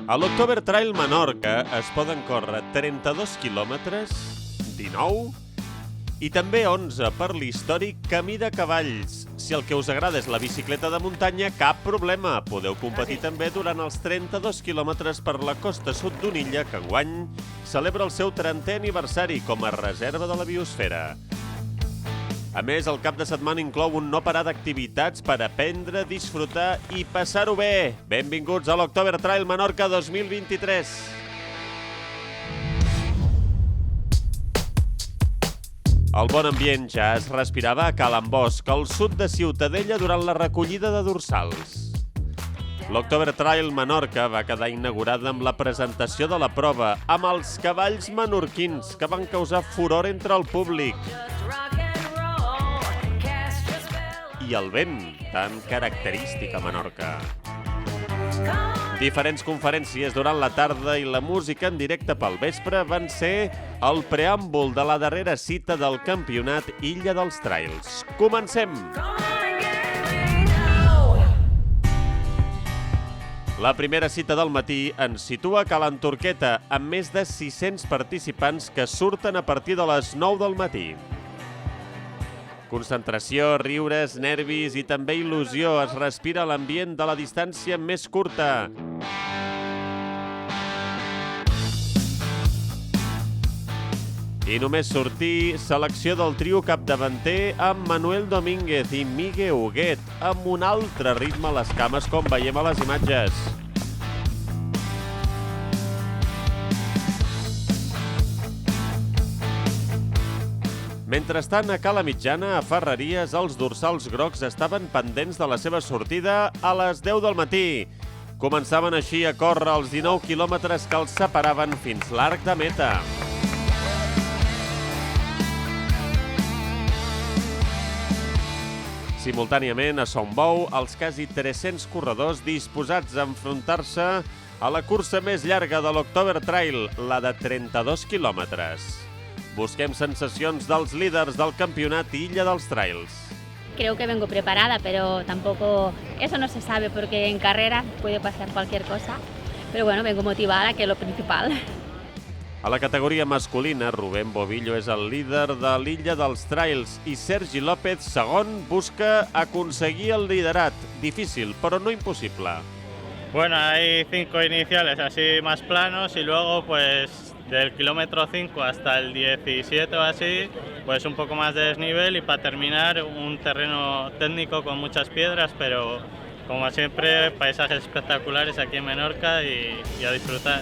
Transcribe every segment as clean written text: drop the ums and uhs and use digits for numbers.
A l'October Trail Menorca es poden córrer 32 quilòmetres, 19, i també 11 per l'històric Camí de Cavalls. Si el que us agrada és la bicicleta de muntanya, cap problema. Podeu competir també durant els 32 quilòmetres per la costa sud d'Onilla, que enguany celebra el seu 30è aniversari com a reserva de la biosfera. A més, el cap de setmana inclou un no parar d'activitats per aprendre, disfrutar i passar-ho bé. Benvinguts a l'October Trail Menorca 2023. El bon ambient ja es respirava a Cala Ambosc, al sud de Ciutadella, durant la recollida de dorsals. L'October Trail Menorca va quedar inaugurada amb la presentació de la prova, amb els cavalls menorquins, que van causar furor entre el públic. I el vent, tan característic a Menorca. Diferents conferències durant la tarda i la música en directe pel vespre van ser el preàmbul de la darrera cita del campionat Illa dels Trails. Comencem! La primera cita del matí ens situa a Cala Anturqueta, amb més de 600 participants que surten a partir de les 9 del matí. Concentració, riures, nervis i també il·lusió. Es respira l'ambient de la distància més curta. I només sortir, selecció del trio capdavanter amb Manuel Domínguez i Migue Huguet, amb un altre ritme a les cames, com veiem a les imatges. Mentrestant, a Cala Mitjana, a Ferreries, els dorsals grocs estaven pendents de la seva sortida a les 10 del matí. Començaven així a córrer els 19 quilòmetres que els separaven fins l'arc de meta. Simultàniament, a Son Bou, els quasi 300 corredors disposats a enfrontar-se a la cursa més llarga de l'October Trail, la de 32 quilòmetres. Busquem sensacions dels líders del campionat Illa dels Trails. Creo que vengo preparada, pero tampoco eso no se sabe porque en carrera puede pasar cualquier cosa. Pero bueno, vengo motivada, que es lo principal. A la categoria masculina, Rubén Bobillo és el líder de l'Illa dels Trails i Sergi López, segon, busca aconseguir el liderat. Difícil, però no imposible. Bueno, hay 5 iniciales así más planos y luego pues del kilómetro 5 hasta el 17 o así, pues un poco más de desnivel y para terminar un terreno técnico con muchas piedras, pero como siempre paisajes espectaculares aquí en Menorca y a disfrutar.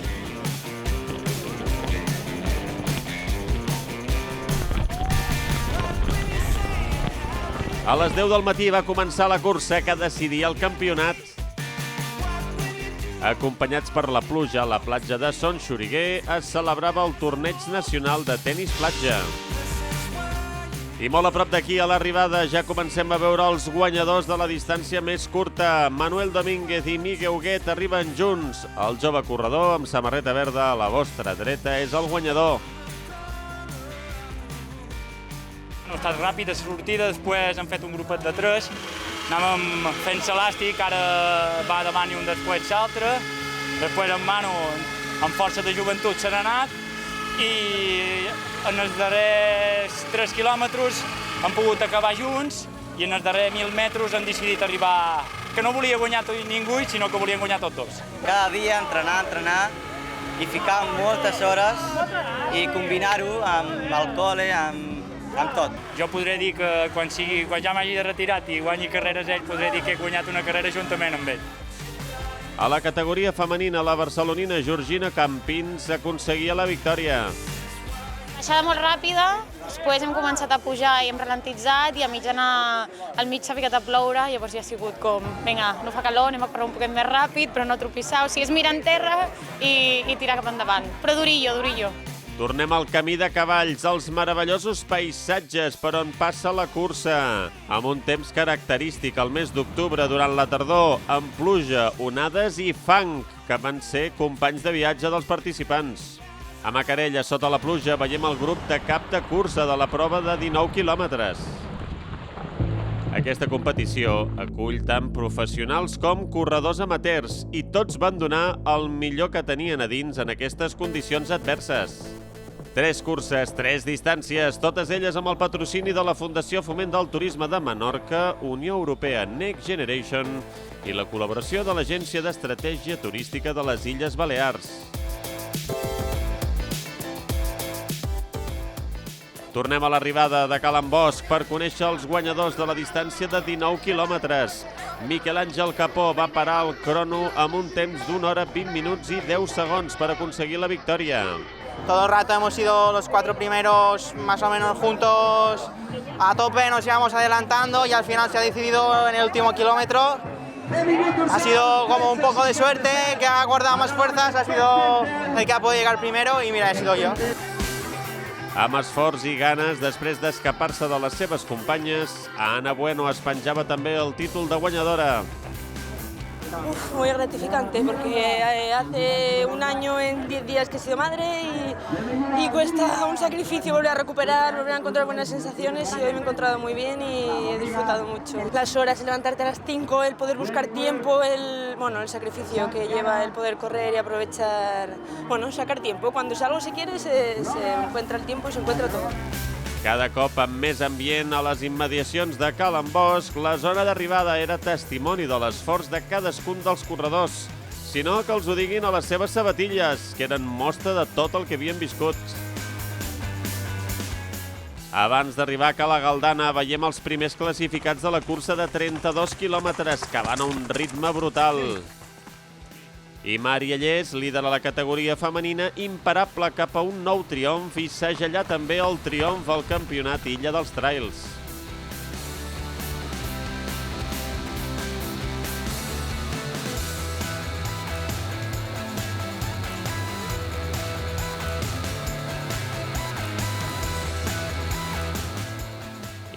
A les 10 del matí va començar la cursa que decidia el campionat. Acompanyats per la pluja, a la platja de Son Xoriguer es celebrava el torneig nacional de tenis platja. I molt a prop d'aquí, a l'arribada, ja comencem a veure els guanyadors de la distància més curta. Manuel Domínguez i Migue Huguet arriben junts. El jove corredor amb samarreta verda a la vostra dreta és el guanyador. No ha estat ràpid, a sortida, després hem fet un grupet de 3, anàvem fent l'elàstic, ara va davant i un després l'altre, després en Manu, amb força de joventut, se n'ha anat i en els darrers 3 quilòmetres hem pogut acabar junts i en els darrers 1.000 metres hem decidit arribar, que no volia guanyar ningú, sinó que volien guanyar tots dos. Cada dia entrenar i ficar moltes hores i combinar-ho amb el col·le, amb tot. Jo podré dir que quan ja m'hagi de retirat i guanyi carreres ell, podré dir que he guanyat una carrera juntament amb ell. A la categoria femenina, la barcelonina Georgina Campins aconseguia la victòria. Baixada molt ràpida, després hem començat a pujar i hem ralentitzat i a mitjana al mig s'ha ficat a ploure, llavors ja ha sigut com, vinga, no fa calor, anem a correr un poquet més ràpid, però no tropissar, o sigui, és mirar en terra i tirar cap endavant. Però durillo. Tornem al Camí de Cavalls, als meravellosos paisatges per on passa la cursa. Amb un temps característic al mes d'octubre durant la tardor, amb pluja, onades i fang, que van ser companys de viatge dels participants. A Macarella, sota la pluja, veiem el grup de cap de cursa de la prova de 19 quilòmetres. Aquesta competició acull tant professionals com corredors amateurs i tots van donar el millor que tenien a dins en aquestes condicions adverses. 3 curses, 3 distàncies, totes elles amb el patrocini de la Fundació Foment del Turisme de Menorca, Unió Europea Next Generation i la col·laboració de l'Agència d'Estratègia Turística de les Illes Balears. Tornem a l'arribada de Ca l'Ambosc per conèixer els guanyadors de la distància de 19 quilòmetres. Miquel Àngel Capó va parar el crono amb un temps d'1 hora 20 minuts i 10 segons per aconseguir la victòria. Todo el rato hemos sido los 4 primeros más o menos juntos, a tope, nos íbamos adelantando y al final se ha decidido en el último kilómetro. Ha sido como un poco de suerte, que ha guardado más fuerzas, ha sido el que ha podido llegar primero y mira, he sido yo. Amb esforç i ganes, després d'escapar-se de les seves companyes, Ana Bueno es penjava també el títol de guanyadora. Muy gratificante porque hace un año en 10 días que he sido madre y cuesta un sacrificio volver a recuperar, volver a encontrar buenas sensaciones y hoy me he encontrado muy bien y he disfrutado mucho. Las horas, el levantarte a las 5, el poder buscar tiempo, el sacrificio que lleva el poder correr y aprovechar, sacar tiempo. Cuando algo se quiere se encuentra el tiempo y se encuentra todo. Cada cop amb més ambient a les immediacions de Ca l'Ambosc, la zona d'arribada era testimoni de l'esforç de cadascun dels corredors, sinó que els ho diguin a les seves sabatilles, que eren mostra de tot el que havien viscut. Abans d'arribar a Cala Galdana, veiem els primers classificats de la cursa de 32 quilòmetres, que van a un ritme brutal. I Mària Llers, líder a la categoria femenina, imparable cap a un nou triomf i segellar també el triomf al campionat Illa dels Trails.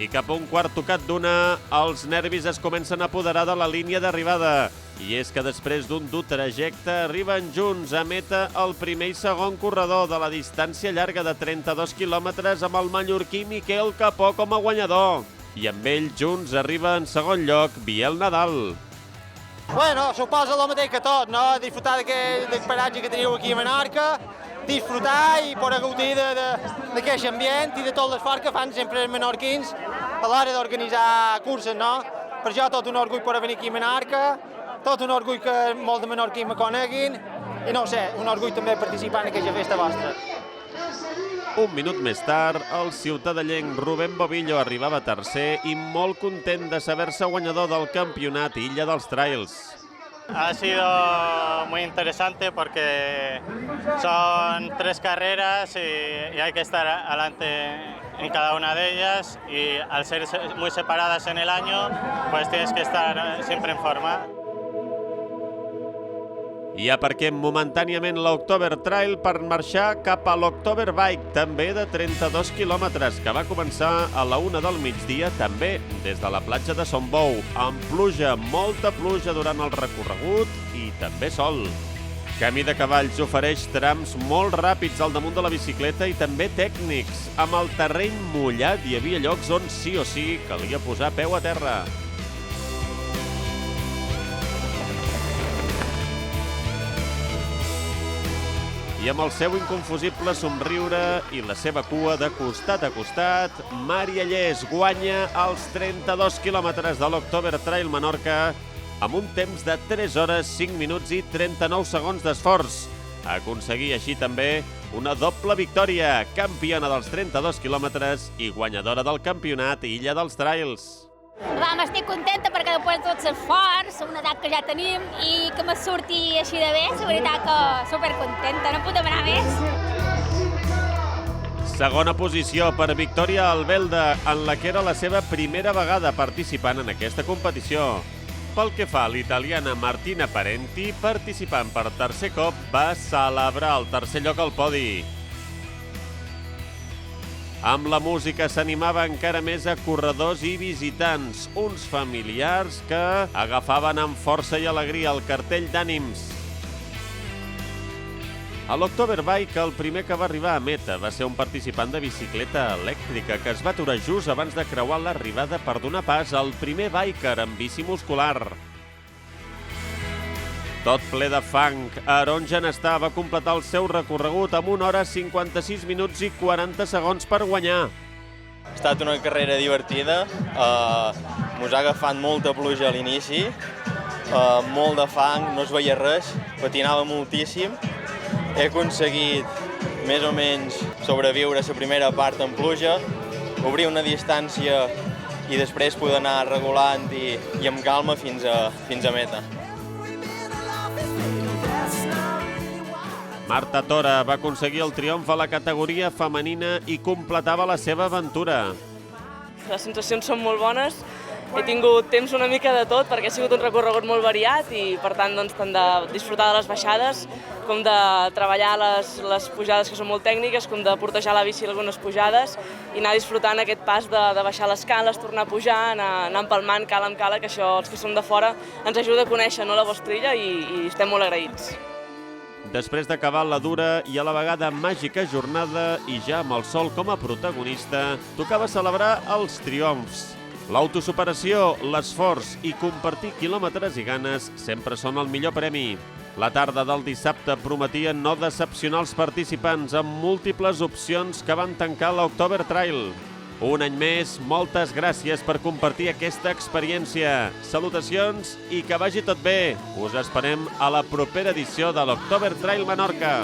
I cap a un quart tocat d'una, els nervis es comencen a apoderar de la línia d'arribada. I és que després d'un dur trajecte arriben junts a meta el primer i segon corredor de la distància llarga de 32 quilòmetres amb el mallorquí Miquel Capó com a guanyador. I amb ell junts arriba en segon lloc Biel Nadal. Bueno, suposa el mateix que tot, no? Disfrutar d'aquest paratge que teniu aquí a Menorca, disfrutar i poder gaudir d'aquest ambient i de tot l'esforç que fan sempre els menorquins a l'hora d'organitzar curses, no? Per això tot un orgull per venir aquí a Menorca, tot un orgull que molts de menorquins me coneguin i no ho sé, un orgull també participar en aquesta festa vostra. Un minut més tard, el ciutadellenc Rubén Bobillo arribava tercer i molt content de saber-se guanyador del campionat Illa dels Trails. Ha sido muy interesante porque son 3 carreras y hay que estar adelante en cada una de ellas y al ser muy separadas en el año, pues tienes que estar siempre en forma. I aparquem momentàniament l'October Trail per marxar cap a l'October Bike, també de 32 quilòmetres, que va començar a la 1 del migdia, també des de la platja de Son Bou, amb pluja, molta pluja durant el recorregut i també sol. Camí de Cavalls ofereix trams molt ràpids al damunt de la bicicleta i també tècnics. Amb el terreny mullat hi havia llocs on sí o sí calia posar peu a terra. I amb el seu inconfusible somriure i la seva cua de costat a costat, Mària Llers guanya els 32 quilòmetres de l'October Trail Menorca amb un temps de 3 hores, 5 minuts i 39 segons d'esforç. Aconseguir així també una doble victòria, campiona dels 32 quilòmetres i guanyadora del campionat Illa dels Trails. Estic contenta perquè després de tot l'esforç, una edat que ja tenim i que me surti així de bé, la veritat que supercontenta, no puc demanar més. Segona posició per Victòria Albelda, en la que era la seva primera vegada participant en aquesta competició. Pel que fa a l'italiana Martina Parenti, participant per tercer cop, va celebrar el tercer lloc al podi. Amb la música s'animava encara més a corredors i visitants, uns familiars que agafaven amb força i alegria el cartell d'ànims. A l'Oktoberbike, el primer que va arribar a meta va ser un participant de bicicleta elèctrica que es va aturar just abans de creuar l'arribada per donar pas al primer biker amb bici muscular. Tot ple de fang, Aaron Genestà va completar el seu recorregut amb 1 hora 56 minuts i 40 segons per guanyar. Ha estat una carrera divertida, mos ha agafat molta pluja a l'inici, molt de fang, no es veia res, patinava moltíssim. He aconseguit més o menys sobreviure la primera part en pluja, obrir una distància i després poder anar regulant i amb calma fins a meta. Marta Tora va aconseguir el triomf a la categoria femenina i completava la seva aventura. Les sensacions són molt bones. He tingut temps una mica de tot perquè ha sigut un recorregut molt variat i per tant tant de disfrutar de les baixades com de treballar les pujades que són molt tècniques, com de portejar la bici algunes pujades i anar disfrutant aquest pas de baixar les cales, tornar a pujar, anar empalmant cala amb cala, que això els que som de fora ens ajuda a conèixer la Vostrilla i estem molt agraïts. Després d'acabar la dura i a la vegada màgica jornada i ja amb el sol com a protagonista, tocava celebrar els triomfs. L'autosuperació, l'esforç i compartir quilòmetres i ganes sempre són el millor premi. La tarda del dissabte prometia no decepcionar els participants amb múltiples opcions que van tancar l'October Trail. Un any més, moltes gràcies per compartir aquesta experiència. Salutacions i que vagi tot bé. Us esperem a la propera edició de l'October Trail Menorca.